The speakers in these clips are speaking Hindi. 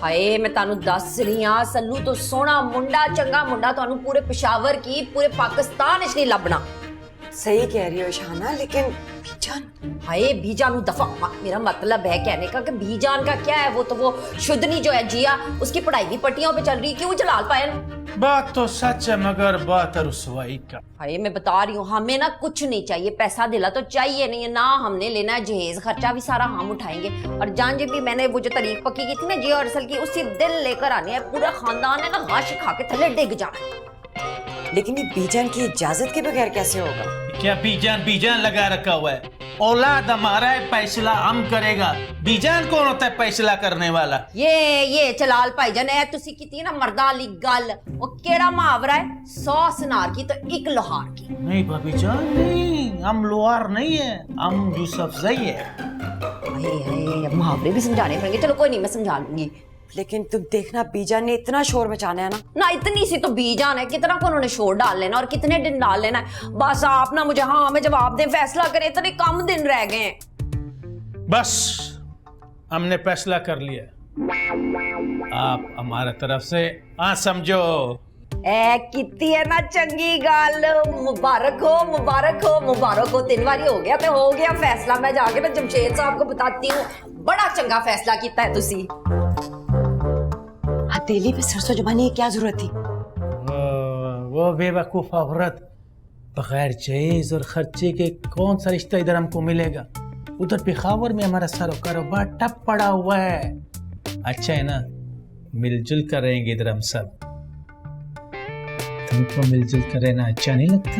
हाय मैं तानू दस रही हाँ, सल्लू तो सोना मुंडा चंगा मुंडा तानू पूरे पेशावर की पूरे पाकिस्तान इच नहीं लभना। सही कह रही हो शाना, लेकिन बीजान। हाय बीजान दफा, मेरा मतलब है कहने का कि बीजान का क्या है, वो तो वो शुद्धनी जो है जिया, उसकी पढ़ाई भी पट्टियों पे चल रही, क्यों जलाल पाए ना। बात तो सच है मगर बात है रुसवाई का। हाय मैं बता रही हूँ, हमें ना कुछ नहीं चाहिए, पैसा दिला तो चाहिए नहीं है ना, हमने लेना है जहेज, खर्चा भी सारा हम उठाएंगे। और जान जी भी मैंने वो जो तारीख पक्की की थी ना जिया और अरसल की, उसी दिन लेकर आनी है, पूरा खानदान है ना गाश खा के थले डिग जाना है। लेकिन ये बीजान की इजाजत के बगैर कैसे होगा? क्या बीजान लगा रखा हुआ है? औलाद हमारा है, फैसला हम करेगा। बीजान कौन होता है फैसला करने वाला? ये चलाल भाईजान है तुसी की ना मर्दा वाली गल, वो केड़ा मुहावरा है, 100 सुनार की तो एक लोहार की। नहीं भाभी जान नहीं, हम लोहार नहीं है, हम यूसुफ जई है। मुहावरे भी समझाने पड़ेंगे, चलो कोई नहीं मैं समझा लूंगी। लेकिन तुम देखना बीजान ने इतना शोर मचाना है ना इतनी सी तो बीजान है, कितना को उन्होंने शोर डाल लेना और कितने दिन डाल लेना है। बस आप ना मुझे हाँ में जवाब दें, फैसला करें, इतने कम दिन रह गए हैं। बस हमने फैसला कर लिया, आप हमारे तरफ से हाँ समझो। कितनी है ना चंगी गाल, मुबारक हो मुबारक हो मुबारक हो, 3 बारी हो गया तो हो गया फैसला। मैं जाके ना जमशेद साहब को बताती हूँ, बड़ा चंगा फैसला किया है तुसी। हथेली पे सरसों जमाने की क्या जरूरत थी? वो बेवकूफ औरत, बगैर जहेज और खर्चे के कौन सा रिश्ता इधर हमको मिलेगा? उधर पेशावर में हमारा सारा कारोबार ठप पड़ा हुआ है। अच्छा है ना, मिलजुल कर रहेंगे इधर हम सब। तुमको मिलजुल कर रहना अच्छा नहीं लगता?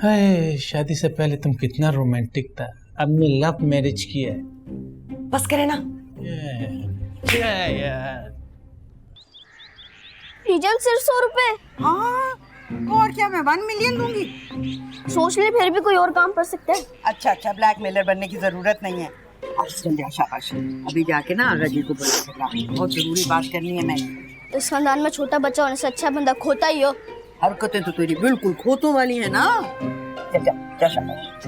हाय, शादी से पहले तुम कितना रोमांटिक था, अब ने लव मैरिज किया है। बस करे ना। क्या यार, रिजल्ट सिर्फ 100 रुपए। हाँ, और क्या मैं 1 मिलियन दूंगी? सोच ले फिर भी कोई और काम कर सकते हैं। अच्छा, ब्लैकमेलर बनने की जरूरत नहीं है। शाबाश, अभी जाके ना आगा जी को बोला, बहुत जरूरी बात करनी है। मैं इस खानदान में छोटा बच्चा होने से अच्छा बंदा खोता ही हो। हरकतें तो तेरी बिल्कुल खोतों वाली है ना। जा शाबाश।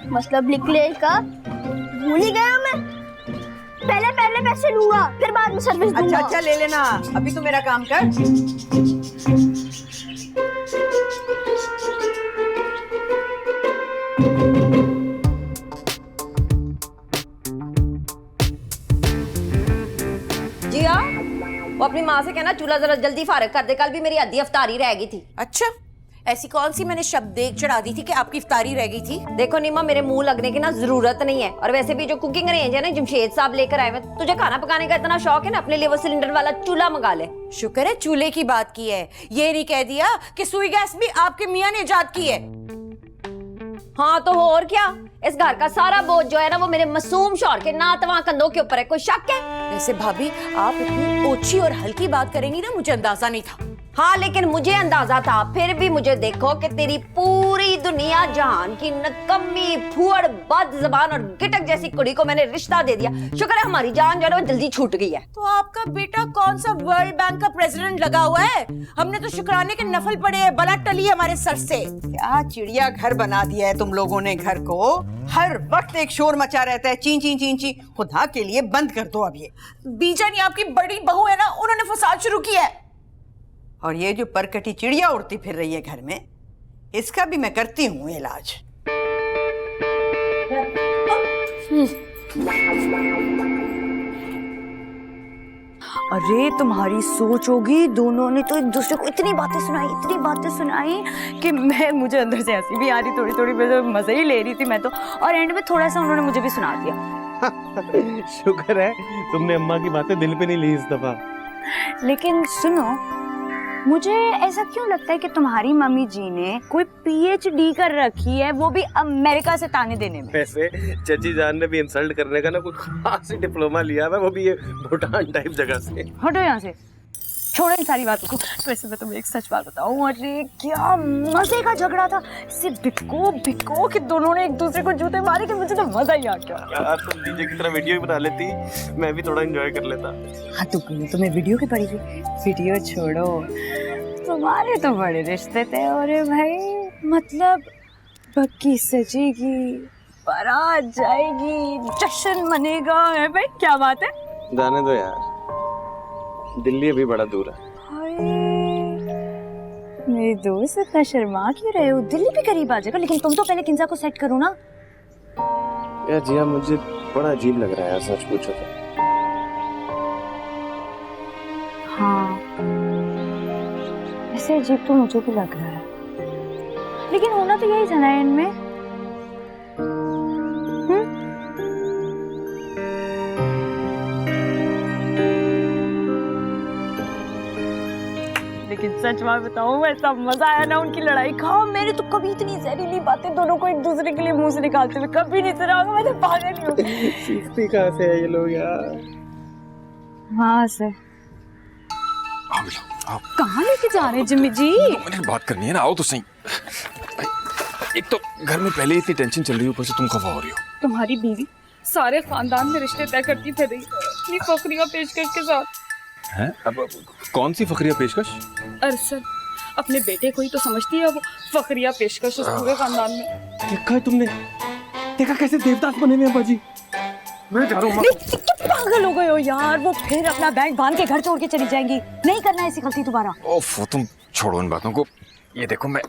मतलब निकले का भूल ही गया मैं। पहले पैसे लूंगा, फिर बाद में सर्विस दूंगा। अच्छा ले लेना, अभी तो मेरा काम कर। जिया वो अपनी माँ से कहना चूल्हा जरा जल्दी फारग कर दे, कल भी मेरी आधी अफ्तारी रह गई थी। अच्छा, ऐसी कौन सी मैंने शब्द देख चढ़ा दी थी कि आपकी इफ्तारी रह गई थी? देखो नीमा, मेरे मुंह लगने की ना जरूरत नहीं है, और वैसे भी जो कुकिंग रेंज है ना जमशेद साहब लेकर आए, तुझे खाना पकाने का इतना शौक है ना, अपने लिए वो सिलेंडर वाला चूल्हा मंगा ले। शुक्र है चूल्हे की बात की है, ये नहीं कह दिया कि सुई गैस भी आपके मियाँ ने इजाद की है। हाँ तो और क्या, इस घर का सारा बोझ जो है ना वो मेरे मासूम शौहर के नातवा कंधों के ऊपर है, कोई शक है? वैसे भाभी, आप इतनी ओछी और हल्की बात करेंगी ना, मुझे अंदाजा नहीं था। हाँ लेकिन मुझे अंदाजा था, फिर भी मुझे देखो कि तेरी पूरी दुनिया जहान की नकम्मी फुअड़ बद जबान और गिटक जैसी कुड़ी को मैंने रिश्ता दे दिया। शुक्र है हमारी जान जो है वो जल्दी छूट गई है। तो आपका बेटा कौन सा वर्ल्ड बैंक का प्रेसिडेंट लगा हुआ है? हमने तो शुक्राने के नफल पड़े हैं, बला टली हमारे सर से। क्या चिड़िया घर बना दिया है तुम लोगों ने घर को, हर वक्त एक शोर मचा रहता है, ची ची ची ची। खुदा के लिए बंद कर दो अब ये। बीजानी आपकी बड़ी बहू है ना, उन्होंने फसाद शुरू किया है। और ये जो परकटी चिड़िया उड़ती फिर रही है घर में, इसका भी मैं करती हूँ इलाज। अरे तुम्हारी सोच होगी, दोनों ने तो एक दूसरे को इतनी बातें सुनाई कि मुझे अंदर से हंसी भी आ रही, थोड़ी थोड़ी मजे ही ले रही थी मैं तो, और एंड में थोड़ा सा उन्होंने मुझे भी सुना दिया। शुक्र है तुमने अम्मा की बातें दिल पे नहीं ली इस दफा। लेकिन सुनो, मुझे ऐसा क्यों लगता है कि तुम्हारी मम्मी जी ने कोई PhD कर रखी है, वो भी अमेरिका से ताने देने में। वैसे चची जान ने भी इंसल्ट करने का ना कोई खास डिप्लोमा लिया है, वो भी ये भूटान टाइप जगह से। हटो यहाँ से, छोड़ो इन सारी बातों को। वैसे मैं तुम्हें एक सच बात बताऊं, अरे क्या मजे का झगड़ा था, सिर्फ बिटको कि दोनों ने एक दूसरे को जूते मारे कि मुझे तो मजा ही आ गया। यार तुम डीजे की तरह वीडियो भी बना लेती, मैं भी थोड़ा एंजॉय कर लेता। हाँ तो तुम्हें वीडियो की पड़ी थी, वीडियो छोड़ो, तुम्हारे तो बड़े रिश्ते थे। और भाई मतलब बक्की सजेगी, बारात जाएगी, जश्न मनेगा है भाई, क्या बात है। जाने दो यार, दिल्ली अभी बड़ा दूर है। हाय, मेरे दोस्त इतना शर्मा क्यों रहे हो? दिल्ली भी करीब आ जाएगा, लेकिन तुम तो पहले किंजा को सेट करो ना। यार जिया, मुझे बड़ा अजीब लग रहा है यार, सच पूछो तो। हाँ, ऐसे अजीब तो मुझे भी लग रहा है, लेकिन होना तो यही था ना एंड में। लेकिन सच बात बताऊं, ऐसा मजा आया ना उनकी लड़ाई का। मैंने तो कभी इतनी जहरीली बातें दोनों को एक दूसरे के लिए मुंह से निकालते हुए कभी नहीं सुना होगा। मैं तो पागल ही हूँ। सीखती कहाँ से है ये लोग यार? हाँ से आओ, कहाँ लेके जा रहे हैं जिम्मी जी? मैंने बात करनी है ना, आओ तो सही। एक तो घर में पहले इतनी टेंशन चल रही है, ऊपर से तुम खफा हो रही हो। तुम्हारी बीवी सारे खानदान में रिश्ते तय करती फिर रही अपनी फखरिया पेशकश के साथ। हैं? अब कौन सी फखरिया पेशकश? अरसल अपने बेटे को ही तो समझती है वो फखरिया पेशकश उस पूरे खानदान में। देखा है तुमने? देखा कैसे देवदास बने हुए हैं बाजी? मैं जा रहा हूँ। पागल हो गए हो यार, वो फिर अपना बैग बांध के घर छोड़ के चली जाएंगी। नहीं करना ऐसी गलती दोबारा। ओफ, तुम छोड़ो इन बातों को। ये देखो मैं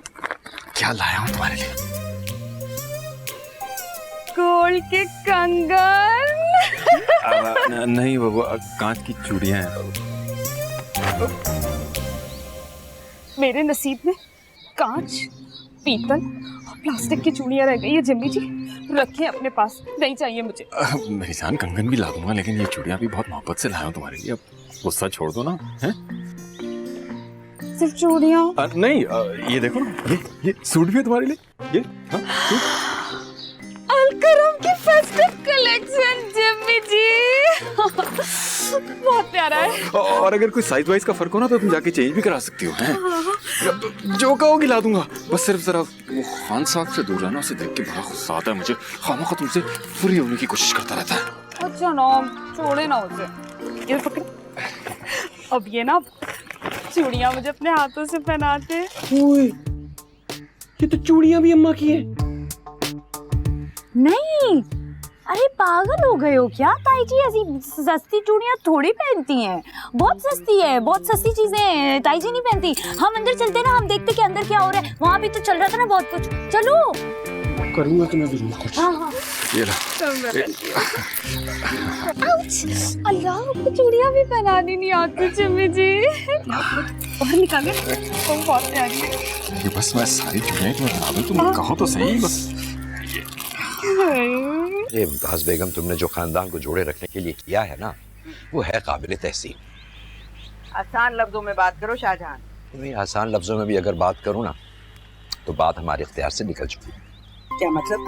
क्या लाया हूँ तुम्हारे लिए। गोल्ड के कंगन। नहीं, वो कांच की चूड़ियां हैं। मेरे नसीब में कांच, पीतल और प्लास्टिक की चूड़ियां रह गई है जिम्मी जी, रखें अपने पास, नहीं चाहिए मुझे। मेरी जान, कंगन भी ला दूंगा, लेकिन ये चूड़ियां भी बहुत मोहब्बत से लाया हूँ तुम्हारे लिए। अब गुस्सा छोड़ दो ना। हैं? सिर्फ चूड़ियां? नहीं, ये देखो ना, ये सूट भी है तुम्हारे लिए। ये हाँ, सूट। अलकरम की फेस्टिव कलेक्शन जिम्मी जी। बहुत प्यारा है। और अगर कोई साइज वाइज का फर्क हो ना तो तुम जाके चेंज भी करा सकती हो। हैं? जो कहोगी ला दूंगा, बस सिर्फ जरा वो खान साहब से दूर रहना, उसे देख के बड़ा गुस्सा आता है मुझे। खामोखा तुमसे फ्री होने की कोशिश करता रहता है। अच्छा ना, छोड़े ना उसे। ये पकड़। अब ये ना चूड़ियां मुझे अपने हाथों से पहनाते। ओए, ये तो चूड़ियां भी अम्मा की हैं। नहीं, अरे पागल हो गए हो क्या? ताई जी ऐसी सस्ती चूड़ियां थोड़ी पहनती हैं, बहुत सस्ती है, बहुत सस्ती चीजें ताई जी नहीं पहनती। हम अंदर चलते ना, हम देखते कि अंदर क्या हो रहा है। वहाँ भी तो चल रहा था ना बहुत कुछ। चलो। करूंगा तुम्हें भी कुछ। हाँ। ये ला। अल्लाह, आपको चूड़ियां भी पहनानी नहीं आती जिम्मी जी। और निकाले, तुम बहुत प्यारी है। ये बस मैं सारी चूड़ियां तुम्हें बना दूं, तुम कहो तो सही बस। ये मुमताज बेगम, तुमने जो खानदान को जोड़े रखने के लिए किया है ना, वो है काबिल तहसीन। आसान लफ्जों में बात करो शाहजहान। तुम्हें आसान लफ्जों में भी अगर बात करूँ ना, तो बात हमारे इख्तियार से निकल चुकी है। क्या मतलब?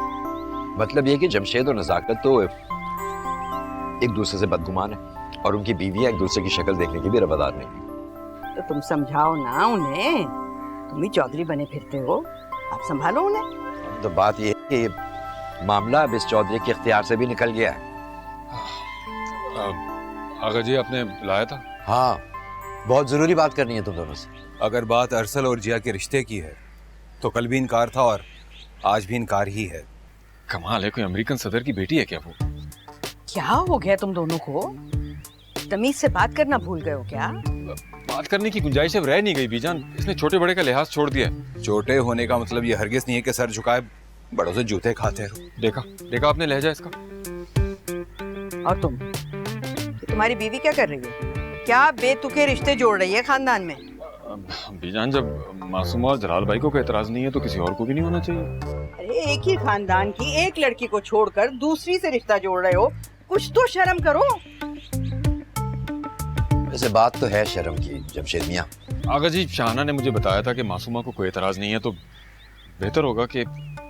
मतलब ये कि जमशेद और नज़ाकत तो एक दूसरे से बदगुमान है, और उनकी बीवियां एक दूसरे की शक्ल देखने की भी रवादार नहीं। तो तुम समझाओ ना उन्हें, तुम ही चौधरी बने फिरते हो, आप संभालो उन्हें। तो बात ये है कि मामला अब इस चौधरी के इख्तियार से भी निकल गया है। आगा जी, आपने बुलाया था? हाँ, बहुत जरूरी बात करनी है तुम दोनों से। अगर बात अरसल और जिया के रिश्ते की है तो कल भी इनकार था और आज भी इनकार ही है। कमाल है, कोई अमेरिकन सदर की बेटी है क्या वो? क्या हो गया तुम दोनों को? तमीज से बात करना भूल गए हो क्या? बात करने की गुंजाइश अब रह नहीं गई बीजान, इसने छोटे बड़े का लिहाज छोड़ दिया। छोटे होने का मतलब ये हरगिज नहीं है कि सर झुकाए बड़ों से जूते खाते रहो। देखा आपने लहजा इसका। और तुम, तुम्हारी बीवी क्या कर रही है? क्या बेतुके रिश्ते जोड़ रही है खानदान में? बीजान, जब मासूमा और जलाल भाई को कोई एतराज नहीं है तो किसी और को भी नहीं होना चाहिए। अरे एक ही खानदान की एक लड़की को छोड़कर दूसरी से रिश्ता जोड़ रहे हो, कुछ तो शर्म करो। वैसे बात तो है शर्म की जमशेद मियां। आगा जी, शाहना ने मुझे बताया था कि मासूमा को कोई एतराज नहीं है, तो बेहतर होगा कि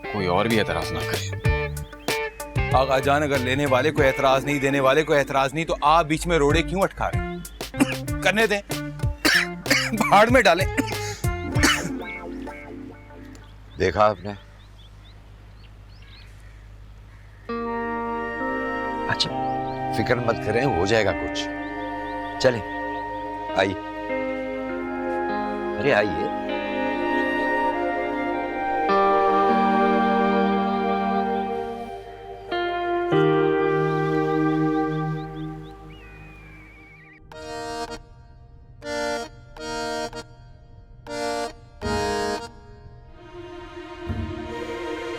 कोई और भी एतराज ना करे। आगा जान, अगर लेने वाले को एतराज नहीं, देने वाले को एतराज नहीं, तो आप बीच में रोड़े क्यों अटका रहे? करने दें, भाड़ में डालें। देखा आपने? अच्छा, फिक्र मत करें, हो जाएगा कुछ। चलें, आइए। अरे आइए।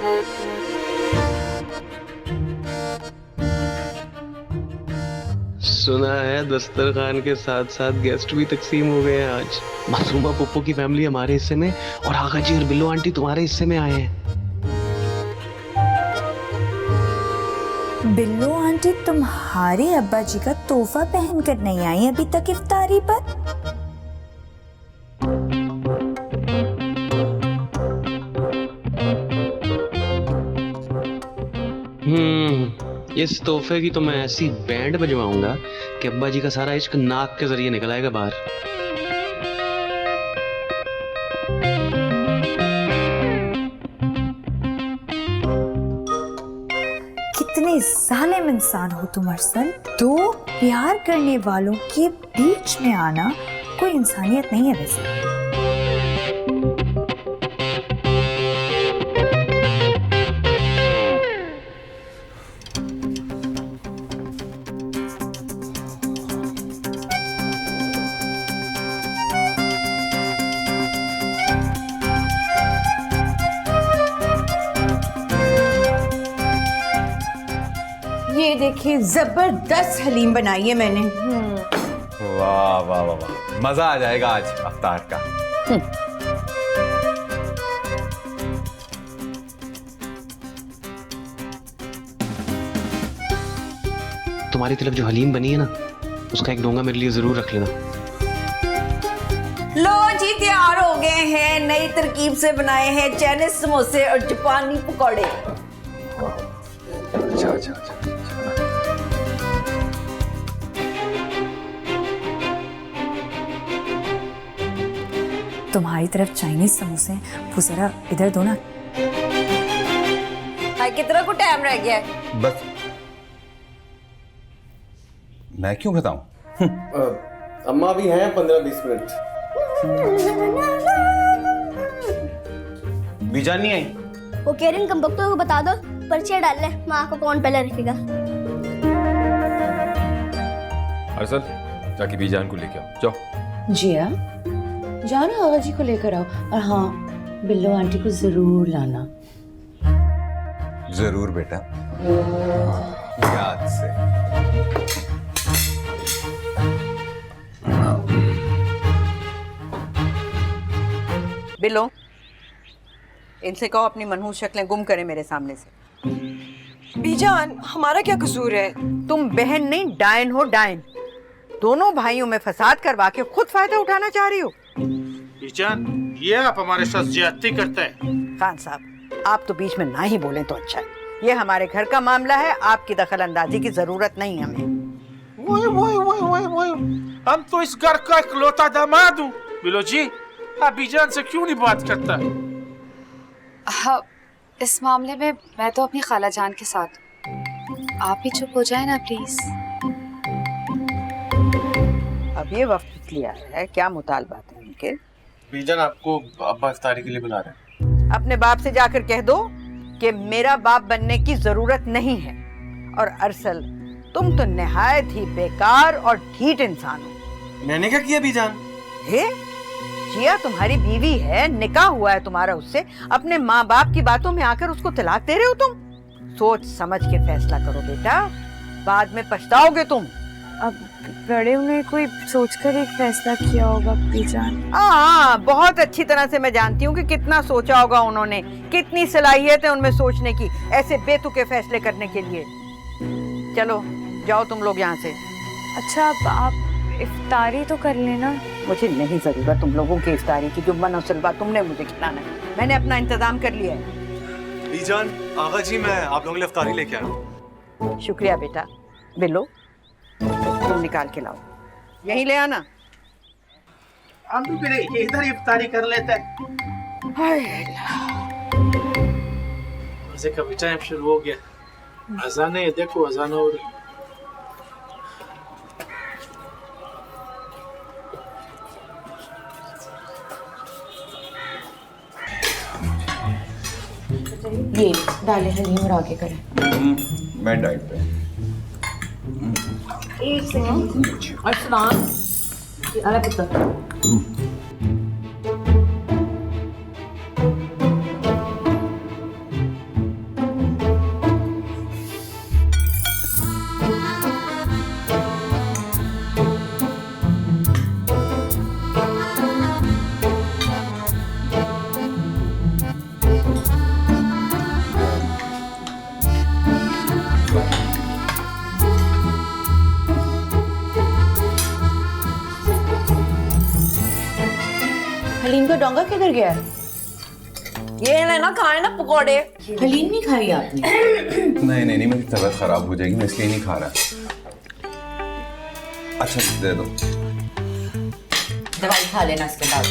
सुना है दस्तरखान के साथ साथ गेस्ट भी तकसीम हो गए हैं आज। मासूमा पप्पू की फैमिली हमारे हिस्से में और आगा जी और बिल्लो आंटी तुम्हारे हिस्से में आए हैं। बिल्लो आंटी तुम्हारे अब्बा जी का तोहफा पहन कर नहीं आई अभी तक इफ्तारी पर? इस तोहफे की तो मैं ऐसी बैंड बजवाऊंगा कि अब्बा जी का सारा इश्क नाक के जरिए निकल आएगा बाहर। कितने जालिम इंसान हो तुम अरसल। दो प्यार करने वालों के बीच में आना कोई इंसानियत नहीं है वैसे। ये देखिए जबरदस्त हलीम बनाई है मैंने। वाह वाह वाह वाह, मजा आ जाएगा आज अफ्तार का। तुम्हारी तरफ जो हलीम बनी है ना, उसका एक डोंगा मेरे लिए जरूर रख लेना। लो जी, तैयार हो गए हैं नई तरकीब से बनाए हैं चाइनीज समोसे और जापानी पकौड़े। अच्छा अच्छा अच्छा। तुम्हारी तरफ चाइनीज समोसे, वो जरा इधर दो ना। हाय, कितना को टाइम रह गया है? बस मैं क्यों बताऊं? अम्मा भी हैं 15-20 मिनट। बीजान नहीं आई? वो कह रहे कम वक्तों को बता दो, पर्चे डाल ले, माँ को कौन पहले रखेगा। अरसल, जाके बीजान को लेके आओ, जाओ। जिया, जाओ ना आगा जी को लेकर आओ, और हाँ बिल्लो आंटी को जरूर लाना। जरूर बेटा, याद से। बिल्लो, इनसे कहो अपनी मनहूस शक्लें गुम करें मेरे सामने से। बीजान, हमारा क्या कसूर है? तुम बहन नहीं डायन हो, डायन। दोनों भाइयों में फसाद करवा के खुद फायदा उठाना चाह रही हो। बीजान, ये आप हमारे साथ ज्यादती करते हैं। खान साहब, आप तो बीच में ना ही बोलें तो अच्छा है। ये हमारे घर का मामला है, आपकी दखल अंदाजी की जरूरत नहीं है हमें। वही, हम तो इस घर का इकलौता दामाद हूँ। बिलो जी, आप बीजान से क्यों नहीं बात करता? हाँ, इस मामले में मैं तो अपनी खाला जान के साथ हूँ। आप ही चुप हो जाए ना प्लीज। अब ये वक्त लिया है, क्या मुतालबात है उनके? बीजान आपको अब्बा इफ्तारी के लिए बुला रहे हैं। अपने बाप से जाकर कह दो कि मेरा बाप बनने की जरूरत नहीं है। और अरसल, तुम तो निहायत ही बेकार और ढीठ इंसान हो। मैंने क्या किया बीजान? हे, जिया तुम्हारी बीवी है, निकाह हुआ है तुम्हारा उससे, अपने माँ बाप की बातों में आकर उसको तलाक दे रहे हो तुम? सोच समझ के फैसला करो बेटा, बाद में पछताओगे तुम। अब बड़े ने कोई सोचकर एक फैसला किया होगा बीजान। हाँ, बहुत अच्छी तरह से मैं जानती हूँ कि कितना सोचा होगा उन्होंने, कितनी सलाहियत है उनमें सोचने की, ऐसे बेतुके फैसले करने के लिए। चलो जाओ तुम लोग यहाँ से। अच्छा, अब आप इफ्तारी तो कर लेना। मुझे नहीं जरूरत तुम लोगों की इफ्तारी की, जो मन और सलवा तुमने मुझे खिलाना है। मैंने अपना इंतजाम कर लिया है। बीजान, आगा जी मैं आप लोगों के लिए इफ्तारी लेके आया हूँ। शुक्रिया बेटा। बिल्लो, तुम निकाल के लाओ, यहीं ले आना। हम तो फिर इधर इफ्तारी कर लेते हैं। मजे का भी टाइम शुरू हो गया। अजान है, देखो अजान हो रही। ये डाले हलीम और आगे करें। मैं डाइट पे। एक सेकंड। अर्सलान, अरे पुत्र। डोंगा किधर गया है? ये लेना खाए ना पकोड़े। हलीम नहीं खाई आपने? नहीं नहीं नहीं, मेरी तबीयत खराब हो जाएगी, मैं इसलिए नहीं खा रहा। अच्छा दे दो। दवाई खा लेना इसके बाद।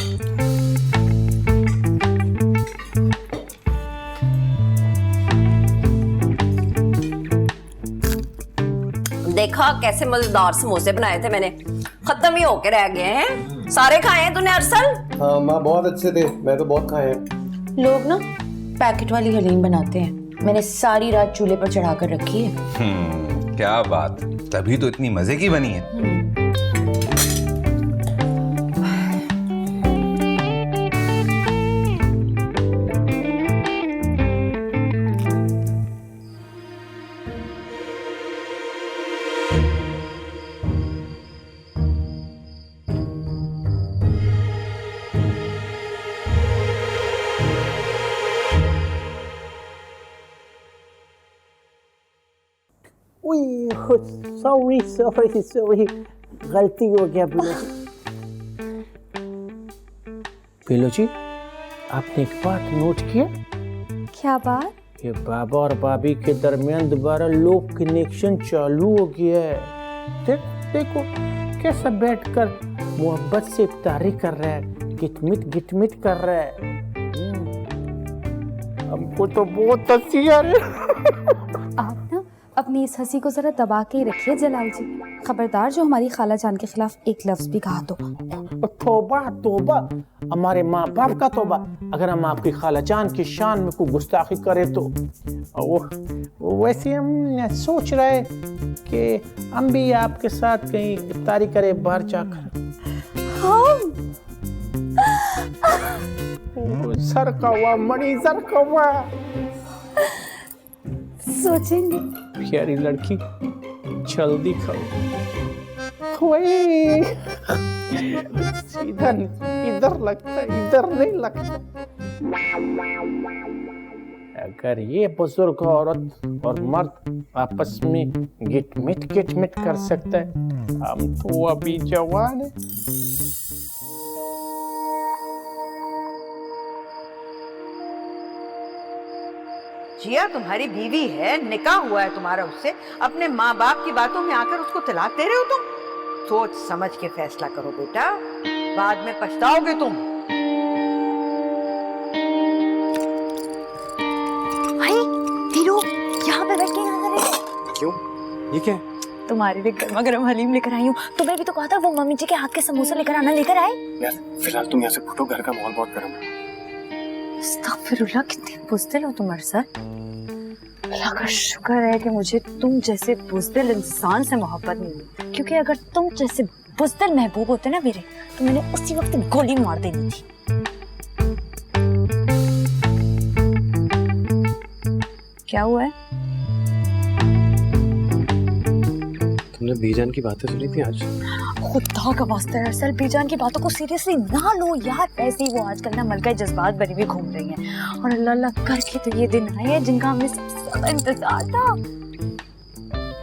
देखा कैसे मजेदार समोसे बनाए थे मैंने, खत्म ही होके रह गए हैं। सारे खाए हैं तूने अरसल? हाँ माँ, बहुत अच्छे थे, मैं तो बहुत खाए हैं। लोग ना पैकेट वाली हलीम बनाते हैं, मैंने सारी रात चूल्हे पर चढ़ा कर रखी है। क्या बात, तभी तो इतनी मजे की बनी है। सॉरी, गलती हो गया बिलो जी। बिलो जी, आपने एक बात नोट किया? क्या बात? ये बाबा और भाभी के दरमियान दोबारा लो कनेक्शन चालू हो गया है। देखो कैसा बैठकर मोहब्बत से इफ्तारी कर रहा है, गिटमिट कर रहा है। हमको तो बहुत हंसी आ रही है। आप ना अपनी इस हंसी को जरा दबा के ही रखिए जलाल जी। खबरदार जो हमारी खाला जान के खिलाफ एक लफ्ज भी कहा तो। तौबा, हमारे माँ बाप का तौबा। अगर हम आपकी खाला जान की शान में कोई गुस्ताखी करें तो वैसे हम सोच रहे कि हम भी आपके साथ कहीं इफ्तारी करें बाहर जाकर। सर कौवा मणि, सर कौवा। सोचेंगे। प्यारी लड़की, जल्दी खाओ। सीधा इधर लगता, इधर नहीं लगता। अगर ये बुजुर्ग औरत और मर्द आपस में गिटमिट कर सकता है, हम तो अभी जवान है। जिया तुम्हारी बीवी है, निकाह हुआ है तुम्हारा उससे, अपने माँ बाप की बातों में आकर उसको तलाक दे रहे हो तुम? सोच समझ के फैसला करो बेटा, बाद में पछताओगे तुम। भाई धीरू, यहाँ पे बैठ के क्या कर रहे हो? क्यों, ये क्या है? तुम्हारे लिए गर्मा गर्म हलीम लेकर आई हूँ। तुम्हें भी तो कहा था वो मम्मी जी के हाथ के समोसे लेकर आना, लेकर आए? यार फिलहाल तुम यहाँ से फूटो, घर का माहौल बहुत गर्म है। अस्तगफिरुल्लाह, कितने बुज़दिल हो तुम अरसद। अल्लाह का शुक्र है कि मुझे तुम जैसे बुज़दिल इंसान से मोहब्बत नहीं हुई, क्योंकि अगर तुम जैसे बुज़दिल महबूब होते ना मेरे, तो मैंने उसी वक्त गोली मार देनी थी। क्या हुआ है? तुमने बीजान की बातें सुनी थी आज? खुदा का वास्ता है अरसल, बीजान की बातों को सीरियसली ना लो यार। वैसे ही वो आजकल ना मलका जज्बात बनी हुई घूम रही हैं, और अल्लाह अल्लाह करके तो ये दिन आए हैं जिनका हमें सबसे ज्यादा इंतजार था।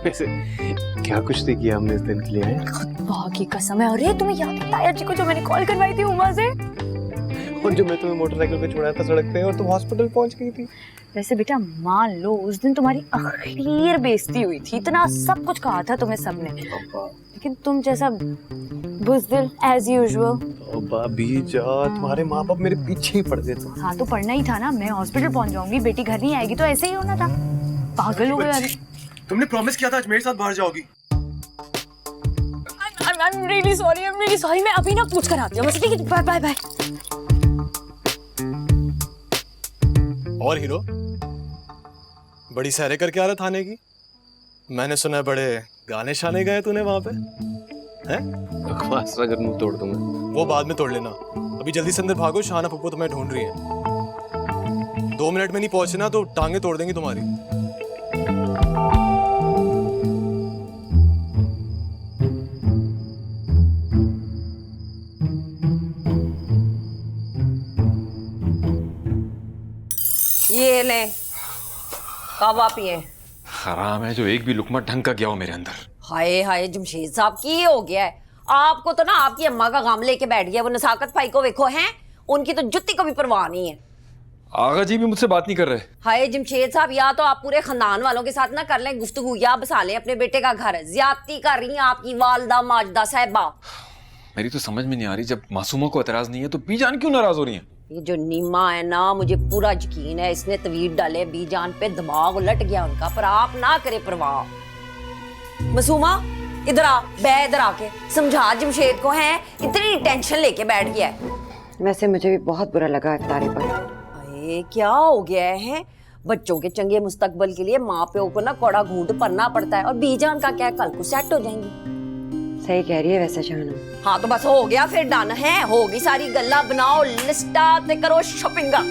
वैसे क्या कुछ नहीं किया हमने इस दिन के लिए है? खुदा की कसम है। अरे तुम्हें याद है ताया जी को जो मैंने कॉल करवाई थी उमा से? और जो मैं तुम्हें मोटरसाइकिल पे छुड़ाया था सड़क पे, और तुम हॉस्पिटल पहुंच गई थी। वैसे बेटा मान लो उस दिन तुम्हारी आखिर बेइज्जती हुई थी, इतना सब कुछ कहा था तुम्हें सबने, लेकिन तुम जैसा बुज़दिल एज यूजुअल। भाभी जा, तुम्हारे माँ बाप मेरे पीछे ही पड़ गए थे। हाँ तो पढ़ना ही था ना, मैं हॉस्पिटल पहुंच जाऊंगी, बेटी घर नहीं आएगी, तो ऐसे ही होना था। पागल हो गए। तुमने प्रॉमिस किया था आज मेरे साथ बाहर जाओगी। I'm really sorry, मैं अभी ना पूछ कर आती हूँ। ठीक है, बाय बाय। और हीरो, बड़ी सैरे करके आ रहा थाने की? मैंने सुना है बड़े गाने शाने गए तूने वहां पे, हैं? बकवास अगर मुंह तोड़ दूंगा। वो बाद में तोड़ लेना, अभी जल्दी से अंदर भागो, शाना पप्पू तुम्हें ढूंढ रही है। 2 मिनट में नहीं पहुंचे ना तो टांगे तोड़ देंगी तुम्हारी। ये ले, कावा पिए। हराम है जो एक भी लुकमा ढंग का गया हो मेरे अंदर। हाय हाय जमशेद साहब, की हो गया है आपको? तो ना आपकी अम्मा का काम लेके बैठ गया वो नसाकत भाई को। देखो हैं उनकी तो जुत्ती को भी परवाह नहीं है। आगा जी भी मुझसे बात नहीं कर रहे। हाय जमशेद साहब, या तो आप पूरे खानदान वालों के साथ ना कर लें गुफ्तगू, या बसा लें अपने बेटे का घर। ज्यादती कर रही हैं आपकी वालदा माजदा साहिबा। मेरी तो समझ में नहीं आ रही, जब मासूमा को एतराज नहीं है तो बीजान क्यों नाराज हो रही है? ये जो नीमा है ना, मुझे पूरा यकीन है इसने तवीर डाले बीजान पे, दिमाग उलट गया उनका, पर आप ना करे परवाह। मासूमा इधर आ, बै इधर आके समझा जमशेद को, है इतनी टेंशन लेके बैठ गया है। वैसे मुझे भी बहुत बुरा लगा इफ्तारी पर। अरे क्या हो गया है, बच्चों के चंगे मुस्तकबल के लिए माँ प्यो को ना कौड़ा घूंट पड़ना पड़ता है, और बीजान का क्या, कल को सेट हो जाएंगी। सही कह रही है वैसे शाहना। हाँ तो बस हो गया फिर, डन है, होगी सारी गल्ला, बनाओ लिस्टा ते करो शॉपिंगा।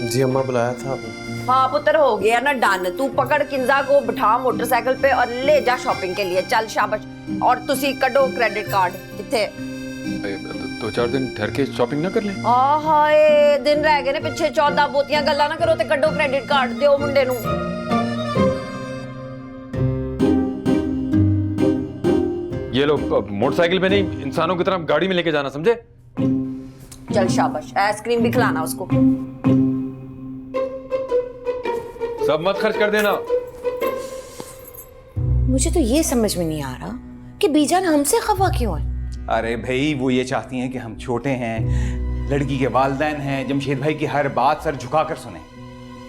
जी अम्मा बुलाया था आपने? हाँ पुत्र हो गया ना डन। तू पकड़ किंजा को, बिठा मोटरसाइकिल पे और ले जा शॉपिंग के लिए, चल शाबाश। और तुसी कड्डो क्रेडिट कार्ड, किथे 2-4 दिन ठहर के शॉपिंग ना कर ले? हाय दिन रह गए ने पिछे, 14 बोतियां गल्ला ना करो ते कड्डो क्रेडिट कार्ड, दियो मुंडे नू। ये लोग मोटरसाइकिल पे नहीं, इंसानों की तरह गाड़ी में लेके जाना, समझे? चल शाबाश, आइसक्रीम भी खिलाना उसको। सब मत खर्च कर देना। मुझे तो ये समझ में नहीं आ रहा कि बीजान हमसे खफा क्यों है। अरे भाई वो ये चाहती हैं कि हम छोटे हैं, लड़की के वालिदैन हैं, जमशेद भाई की हर बात सर झुकाकर सुने।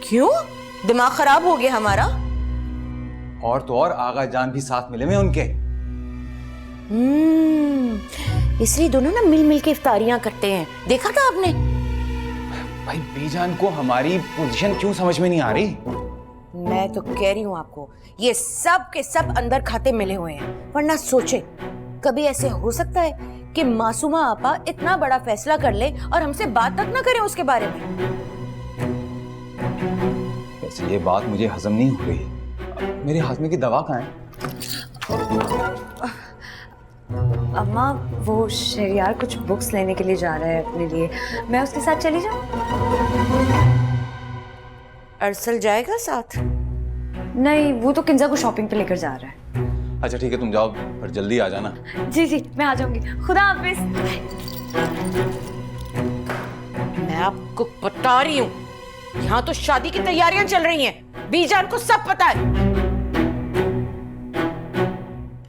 क्यों? दिमाग खराब हो गया हमारा? और तो और आगा जान भी साथ मिले में उनके। इसलिए दोनों ना मिल मिल के इफ्तारियां करते हैं, देखा था आपने? भाई बीजान को हमारी पोजीशन क्यों समझ में नहीं आ रही? मैं तो कह रही हूँ आपको, ये सब के सब अंदर खाते मिले हुए हैं। वरना सोचे कभी ऐसे हो सकता है कि मासूमा आपा इतना बड़ा फैसला कर ले और हमसे बात तक ना करें उसके बारे में। वैसे ये बात मुझे हजम नहीं हो रही। मेरे हाथ में की दवा कहाँ है? अम्मा वो शहरियार कुछ बुक्स लेने के लिए जा रहा है अपने लिए, मैं उसके साथ चली जाऊं? अरसल जाएगा साथ? नहीं, वो तो किंजा को शॉपिंग पे लेकर जा रहा है। अच्छा ठीक है, तुम जाओ पर जल्दी आ जाना। जी जी मैं आ जाऊंगी, खुदा हाफिज। मैं आपको बता रही हूँ, यहाँ तो शादी की तैयारियां चल रही हैं, बीजान को सब पता है।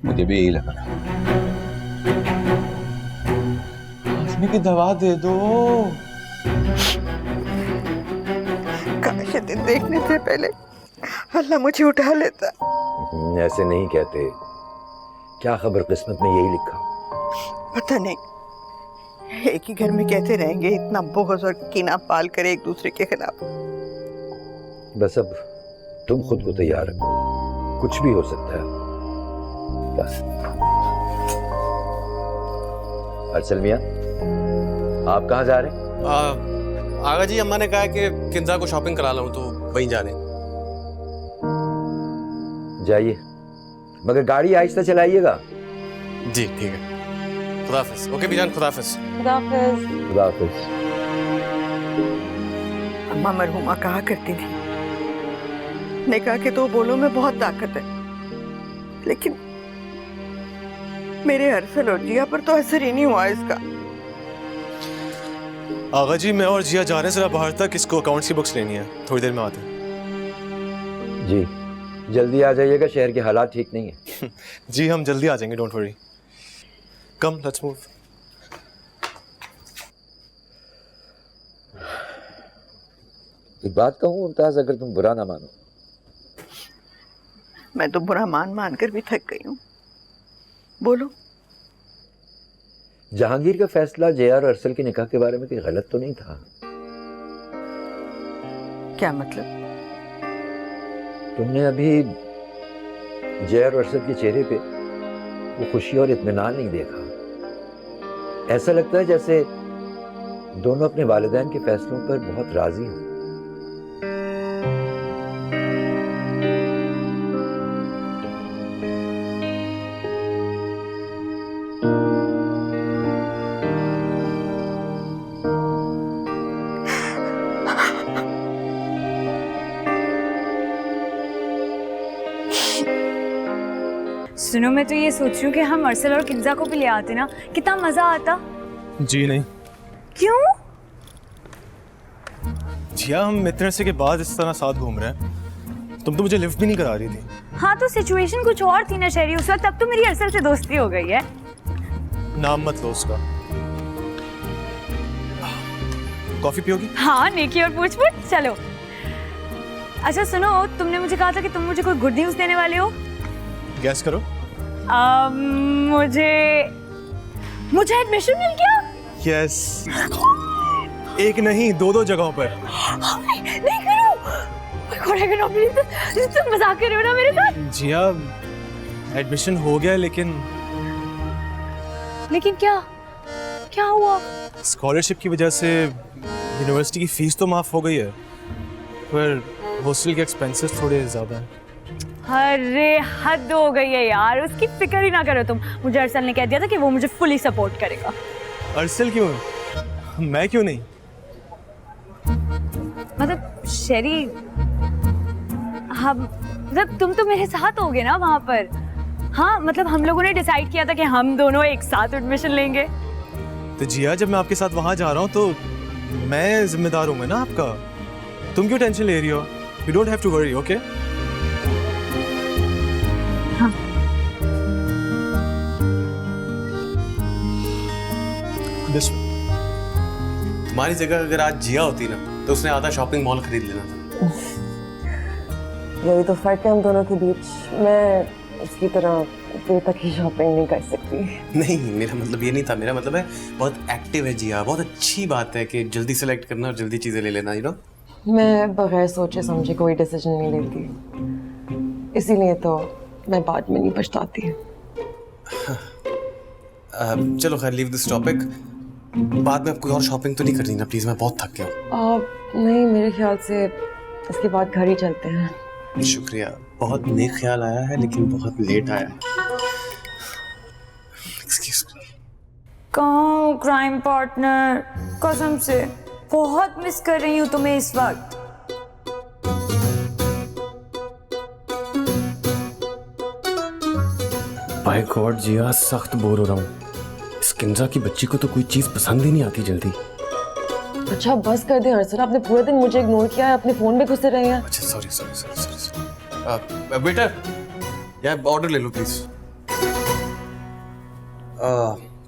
मुझे भी यही लगा। की दवा दे दो। काश दिन देखने से पहले अल्लाह मुझे उठा लेता। ऐसे नहीं कहते, क्या खबर किस्मत में यही लिखा? पता नहीं, एक ही घर में कैसे रहेंगे इतना बुग़्ज़ और कीना पाल कर एक दूसरे के खिलाफ। बस अब तुम खुद को तैयार रखो, कुछ भी हो सकता है। बस अरसल मियां, आप कहाँ जा रहे हैं? आगा जी अम्मा ने कहा कि किंजा को शॉपिंग करा लाऊं, तो वहीं जा रहे हैं। जाइए, मगर गाड़ी आहिस्ता चलाइएगा। जी ठीक है, खुदाफिज। ओके बीजान, खुदाफिज। खुदाफिज। खुदाफिज। अम्मा मरहुमा कहा करती थी, निकाह के दो बोलों में बहुत ताकत है, लेकिन मेरे अरसल और जिया पर तो असर ही नहीं हुआ इसका। आगा जी मैं और जिया जा रहे हैं जरा बाहर तक, इसको अकाउंट्स की बुक्स लेनी है, थोड़ी देर में आते हैं। जी जल्दी आ जाइएगा, शहर के हालात ठीक नहीं है। जी हम जल्दी आ जाएंगे, don't worry. Come let's move. एक बात कहूँ मुमताज, अगर तुम बुरा ना मानो। मैं तो बुरा मान कर भी थक गई हूँ, बोलो। जहांगीर का फैसला जेआर और अरसल के निकाह के बारे में कोई गलत तो नहीं था? क्या मतलब? तुमने अभी जेआर और अरसल के चेहरे पे वो खुशी और इत्मीनान नहीं देखा। ऐसा लगता है जैसे दोनों अपने वालिदैन के फैसलों पर बहुत राजी हों। सुनो, मैं तो ये सोच रही हूँ कि हम अरसल और किंजा को भी ले आते ना, कितना मजा आता। जी नहीं। क्यों? जिया, हम इतने अरसे के बाद इस तरह साथ घूम रहे हैं। तुम तो मुझे लिफ्ट भी नहीं करा रही थी। हाँ तो सिचुएशन कुछ और थी ना शहरी उस वक्त, अब तो मेरी अरसल से दोस्ती हो गई है। नाम मत लो उसका। कॉफी पियोगी? हाँ, नेकी और पूछ पूछ, चलो। अच्छा सुनो, तुमने मुझे कहा था कि तुम मुझे कोई गुड न्यूज़ देने वाले हो। गैस करो। मुझे एडमिशन मिल गया। यस। एक नहीं, दो जगहों पर। नहीं करो, तुम मजाक कर रहे हो ना मेरे साथ? जिया, एडमिशन हो गया, लेकिन क्या हुआ? स्कॉलरशिप की वजह से यूनिवर्सिटी की फीस तो माफ हो गई है, पर हॉस्टल के एक्सपेंसेस थोड़े ज्यादा हैं। अरे हद हो गई है यार, उसकी फिक्र ही ना करो तुम। मुझे अरसल ने कह दिया था कि वो मुझे फुली सपोर्ट करेगा। अरसल क्यों? मैं क्यों नहीं? मतलब शेरी, हम मतलब तुम तो मेरे साथ होगे ना वहाँ पर। हाँ मतलब हम लोगों ने डिसाइड किया था कि हम दोनों एक साथ एडमिशन लेंगे। तो जिया, जब मैं आपके साथ वहाँ जा रहा हूँ तो मैं जिम्मेदार हूँ ना आपका। तुम क्यों टेंशन ले रही हो? You don't have to worry, okay? तुम्हारी जगह अगर आज जिया होती ना तो उसने आधा शॉपिंग मॉल खरीद लेना था। यही तो फर्क है हम दोनों के बीच। मैं उसकी तरह देर तक ही शॉपिंग नहीं कर सकती। नहीं, मेरा मतलब ये नहीं था। मेरा मतलब है बहुत एक्टिव है जिया। बहुत अच्छी बात है कि जल्दी सेलेक्ट करना और जल्दी चीजें ले लेना, यू नो। मैं बगैर सोचे समझे कोई डिसीजन नहीं लेती, इसीलिए तो मैं बाद में नहीं पछताती। चलो खैर, लीव दिस टॉपिक। बाद में अब कोई और शॉपिंग तो नहीं करनी ना प्लीज? मैं बहुत थक गया हूँ। नहीं, मेरे ख्याल से इसके बाद घर ही चलते हैं। शुक्रिया, बहुत नेक ख्याल आया है लेकिन बहुत लेट आया है। Excuse me. कहाँ हो क्राइम पार्टनर? कसम से बहुत मिस कर रही हूँ तुम्हें इस वक्त। बाय गॉड जिया, सख्त बोर हो रहा हूँ। इस किंजा की बच्ची को तो कोई चीज पसंद ही नहीं आती जल्दी। अच्छा बस कर दे हर्षल, आपने पूरे दिन मुझे इग्नोर किया है, अपने फोन में घुसे रहे हैं। अच्छा सॉरी। वेटर, यार ऑर्डर ले लो प्लीज।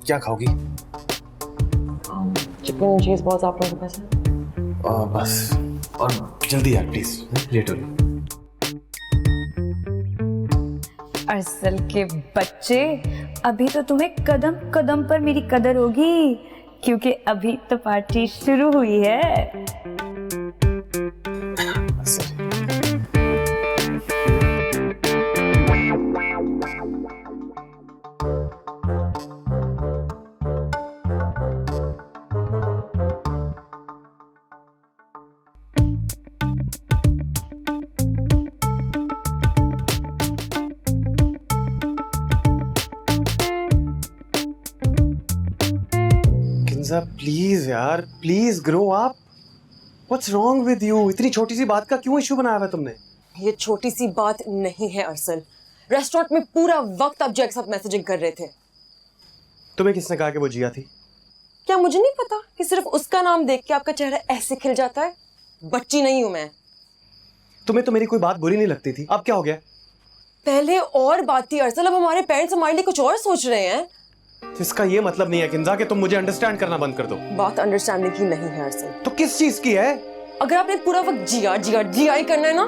क्या खाओगी? चिकन चीज बॉल्स आप लोगों के पास है? बस, और जल्दी यार प्लीज, लेट हो रही। अरसल के बच्चे, अभी तो तुम्हें कदम कदम पर मेरी कदर होगी, क्योंकि अभी तो पार्टी शुरू हुई है। प्लीज यार, please grow up. What's wrong with you? इतनी छोटी सी बात का क्यों इशू बनाया हुआ तुमने? ये छोटी सी बात नहीं है अरसल। रेस्टोरेंट में पूरा वक्त आप जय के साथ मैसेजिंग कर रहे थे। तुम्हें किसने कहा कि वो जिया थी? क्या मुझे नहीं पता कि सिर्फ उसका नाम देख के आपका चेहरा ऐसे खिल जाता है? बच्ची नहीं हूं मैं। तुम्हें तो मेरी कोई बात बुरी नहीं लगती थी, अब क्या हो गया? पहले और बात थी अरसल, अब हमारे पेरेंट्स हमारे लिए कुछ और सोच रहे हैं। इसका ये मतलब नहीं है किंजा कि तुम मुझे अंडरस्टैंड करना बंद कर दो। बात अंडरस्टैंडिंग की नहीं है अरसल। तो किस चीज की है? अगर आपने पूरा वक्त जिया ही करना है ना,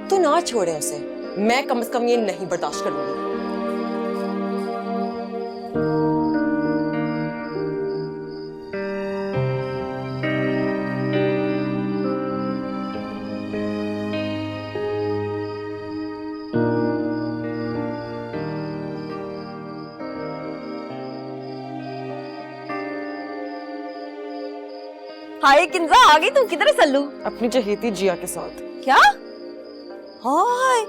तो ना छोड़े उसे। मैं कम से कम ये नहीं बर्दाश्त करूंगी। हाय किंजा, आ गई तू? किधर है सल्लू? अपनी चहेती जिया के साथ। क्या? हाय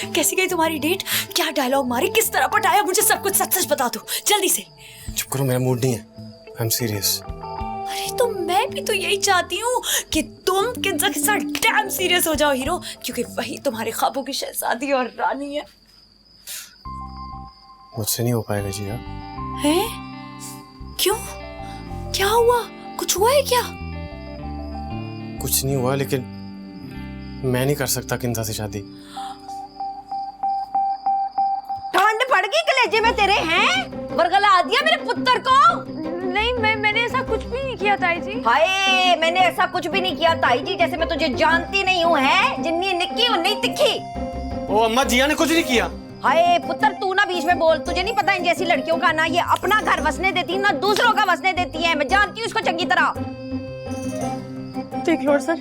कैसी गई तुम्हारी डेट? क्या डायलॉग मारी, किस तरह पटाया? मुझे सब कुछ सच सच बता दो जल्दी से। चुप करो, मेरा मूड नहीं है। I am serious. अरे तो मैं भी तो यही चाहती हूँ कि तुम किंजा के साथ डैम सीरियस हो जाओ हीरो, क्योंकि वही तुम्हारे ख्वाबों की शहजादी और रानी है। मुझसे नहीं हो पाएगा जिया। हैं? क्यों? क्या हुआ? कुछ हुआ है क्या? कुछ नहीं हुआ, लेकिन मैं नहीं कर सकता किंजा से शादी। ठंड पड़ गई कलेजे में तेरे, हैं? बरगला दिया मेरे पुत्र को। नहीं, मैंने ऐसा कुछ भी नहीं किया ताई जी। हाय, मैंने ऐसा कुछ भी नहीं किया ताई जी, जैसे मैं तुझे जानती नहीं हूँ, है? जितनी निक्की उतनी तिखी। ओ अम्मा, जिया ने कुछ नहीं किया। हाय पुत्र, तू ना बीच में बोल। तुझे नहीं पता इन जैसी लड़कियों का ना ये अपना घर बसने देती ना दूसरों का बसने देती है। मैं जानती हूँ इसको चंगी तरह। देख लो सर,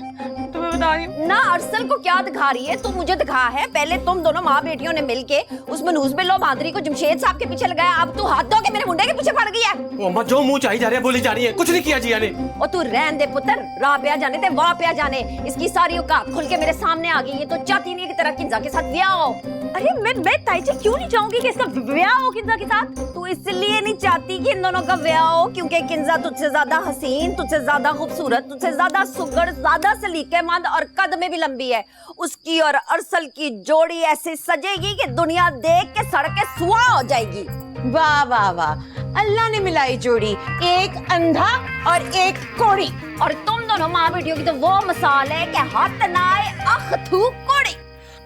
तुम्हें बता रही हूँ ना अरसल को क्या दिखा रही है, तू मुझे दिखा है। पहले तुम दोनों माँ बेटियों ने मिलके उस मनहूस बिल्लो मादरी को जमशेद साहब के पीछे लगाया, अब तू हाथ धो के मेरे मुंडे के पीछे पड़ गई है। ओ अम्मा, जो मुंह चाही जा रही है बोली जा रही है, कुछ नहीं किया जिया ने। और तू रहन दे पुत्र, राह पे आ जाने दे, वाह पे आ जाने। इसकी सारी औकात खुल के मेरे सामने आ गई है। तो चाहती नहीं है कि तेरा किंजा के साथ ब्याह हो। अरे मैं ताई जी क्यों नहीं चाहूंगी कि इसका ब्याह हो किंजा के साथ? तू इसलिए नहीं चाहती कि इन दोनों का ब्याह हो क्योंकि किंजा तुझसे ज्यादा हसीन, तुझसे ज्यादा खूबसूरत, तुझसे ज्यादा सुघड़, ज्यादा सलीकेमंद और कद में भी लंबी है। उसकी और अरसल की जोड़ी ऐसे सजेगी कि दुनिया देख के सड़ के सुआ हो जाएगी। वाह वाह वाह, अल्लाह ने मिलाई जोड़ी, एक अंधा और एक कोड़ी। और तुम दोनों माँ बेटियों की तो वो मिसाल है कि हाथ ना आए अख थू कोड़ी।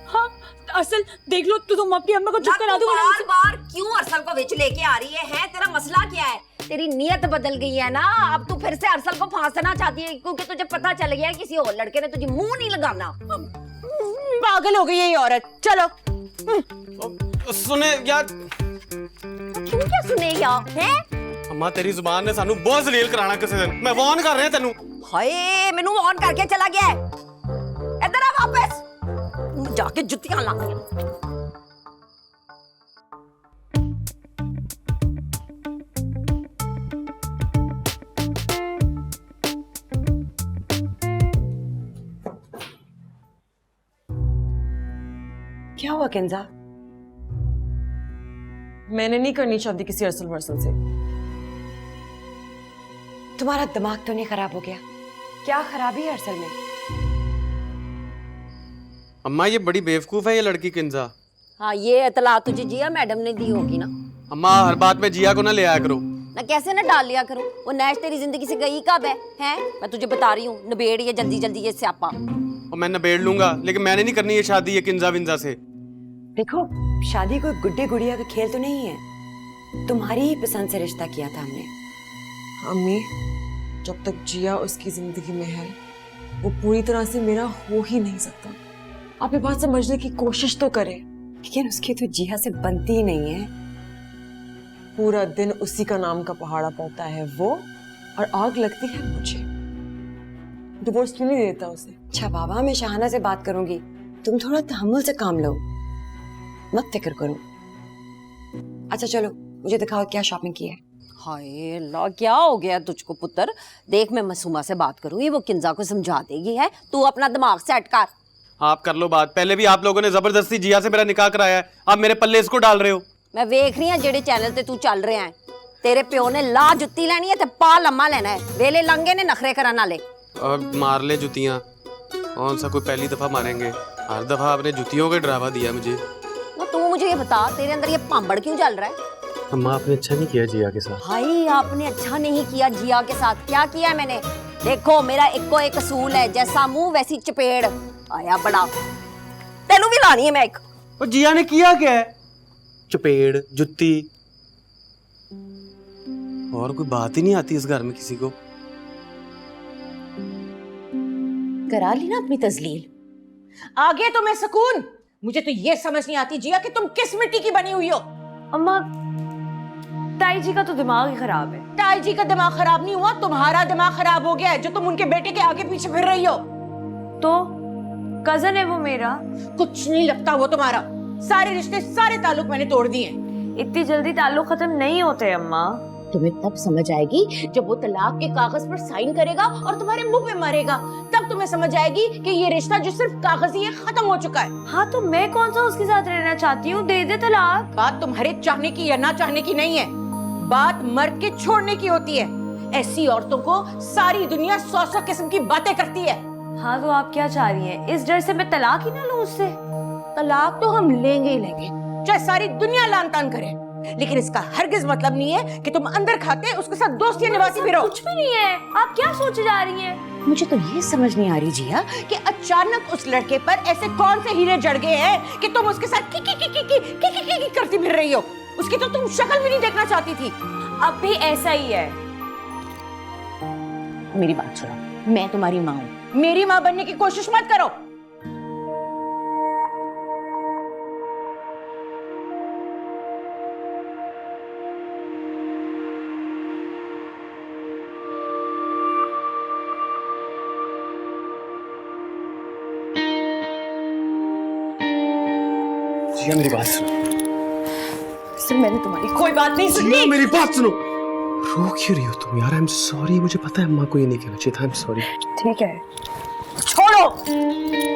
हाँ असल देख लो, तो तुम अपनी अम्मा को चुप करा दो। बार बार क्यों अरसल को विच लेके आ रही है? तेरा मसला क्या है? तेरी नीयत बदल गई है ना, अब तू फिर से अरसल को फांसना चाहती है क्योंकि तुझे पता चल गया है किसी और लड़के ने तुझे मुंह नहीं लगाना। पागल हो गई ये औरत। चलो सुने यार। तू क्या सुने यार, हैं? अम्मा, तेरी जुबान ने सानू बहुत जलील कराना किसी दिन। मैं वार्न कर रहा हूं तेनू। हाय, मैनू वार्न करके चला गया है। इधर आ वापस, जाके जुत्तियां लाऊंगी। क्या हुआ किंजा? मैंने नहीं करनी शादी किसी अरसल वर्सल से। तुम्हारा दिमाग तो नहीं खराब हो गया? क्या खराबी है अरसल में? अम्मा, ये बड़ी बेवकूफ है ये लड़की किंजा। हाँ, ये इतला तुझे जिया मैडम ने दी होगी ना। अम्मा, हर बात में जिया को ना ले आया करो। ना कैसे ना डाल लिया करो। वो नैश तेरी जिंदगी से गई कब है? हैं? मैं तुझे बता रही हूँ, निबेड़ ये जल्दी जल्दी ये स्यापा। और मैं निबेड़ लूंगा, लेकिन मैंने नहीं करनी ये शादी ये किंजा विंजा से। देखो, शादी कोई गुड्डे गुड़िया का खेल तो नहीं है। तुम्हारी ही पसंद से रिश्ता किया था हमने। अम्मी, जब तक जिया उसकी जिंदगी में है वो पूरी तरह से मेरा हो ही नहीं सकता। आप ये बात समझने की कोशिश तो करें। लेकिन उसकी तो जिया से बनती ही नहीं है। पूरा दिन उसी का नाम का पहाड़ा पड़ता है वो, और आग लगती है मुझे। डिवोर्स क्यों नहीं देता उसे? अच्छा बाबा, मैं शाहाना से बात करूंगी, तुम थोड़ा तहम्मुल से काम लो, मत फिक्र करो। अच्छा चलो, मुझे दिखाओ क्या शॉपिंग की है। हाय अल्लाह, क्या हो गया तुझको पुत्र? देख, मैं मासूमा से बात करूंगी, वो किंजा को समझा देगी। है, तू अपना दिमाग सेट कर। आप कर लो बात। पहले भी आप लोगों ने जबरदस्ती जिया से मेरा निकाह कराया है, आप मेरे पल्ले इसको डाल रहे हो। मैं वेख रही हूं जेड़े चैनल ते तू चल रहा है। तेरे प्यो ने ला जुत्ती लेनी है ते पा लम्मा लेना है। वेले लंगे ने नखरे करन वाले। और मार ले जुतियां, कौन सा कोई पहली दफा मारेंगे? हर दफा आपने जुतियों का ड्रामा दिया मुझे। वो तू मुझे ये बता, तेरे अंदर ये पांबड़ क्यों चल रहा है? अम्मा, आपने अच्छा नहीं किया जिया के साथ। भाई, आपने अच्छा नहीं किया जिया के साथ। क्या किया है मैंने? देखो, मेरा इक्को एक असूल है, जैसा मुंह वैसी चपेड़। आया बड़ा, तेनू भी लानी है मैं एक। और जिया ने किया क्या है? चपेड़, जुत्ती, और कोई बात ही नहीं आती इस घर में किसी को। करा ली ना अपनी तजलील। आगे तो मैं सुकून। मुझे तो ये समझ नहीं आती जिया कि तुम किस मिट्टी की बनी हुई हो। अम्मा, ताई जी का तो दिमाग ही खराब है। ताई जी का दिमाग खराब नहीं हुआ, तुम्हारा दिमाग खराब हो गया है जो तुम उनके बेटे के आगे पीछे फिर रही हो। तो कजन है वो मेरा। कुछ नहीं लगता वो तुम्हारा। सारे रिश्ते, सारे ताल्लुक मैंने तोड़ दिए। इतनी जल्दी ताल्लुक खत्म नहीं होते अम्मा। तुम्हें तब समझ आएगी जब वो तलाक के कागज पर साइन करेगा और तुम्हारे मुंह पे मारेगा। तब तुम्हें समझ आएगी कि ये रिश्ता जो सिर्फ कागजी है खत्म हो चुका है। हाँ तो मैं कौन सा उसके साथ रहना चाहती हूँ, दे दे तलाक। बात तुम्हारे चाहने की या ना चाहने की नहीं है, बात मर के छोड़ने की होती है। ऐसी औरतों को सारी दुनिया 100 किस्म की बातें करती है। हाँ तो आप क्या चाह रही हैं, इस डर से मैं तलाक ही ना लूं उससे? तलाक तो हम लेंगे ही लेंगे, चाहे सारी दुनिया लान तान करे, लेकिन इसका हरगिज मतलब नहीं है कि तुम अंदर खाते उसके साथ दोस्तियां निभाती फिरो। कुछ भी नहीं है, आप क्या सोचे जा रही हैं? मुझे तो ये समझ नहीं आ रही जिया कि अचानक उस लड़के पर ऐसे कौन से हीरे जड़ गए हैं कि तुम उसके साथ की करती फिर रही हो। उसकी तो तुम शक्ल भी नहीं देखना चाहती थी। अब भी ऐसा ही है। मेरी बात सुनो, मैं तुम्हारी माँ हूँ, मेरी माँ बनने की कोशिश मत करो। जिया मेरी बात सुनो। सर मैंने तुम्हारी कोई बात नहीं सुनी। जिया मेरी बात सुनो। रो क्यों रही हो तुम यार? आई एम सॉरी, मुझे पता है अम्मा को ये नहीं कहना चाहिए था। I am sorry. ठीक है, छोड़ो।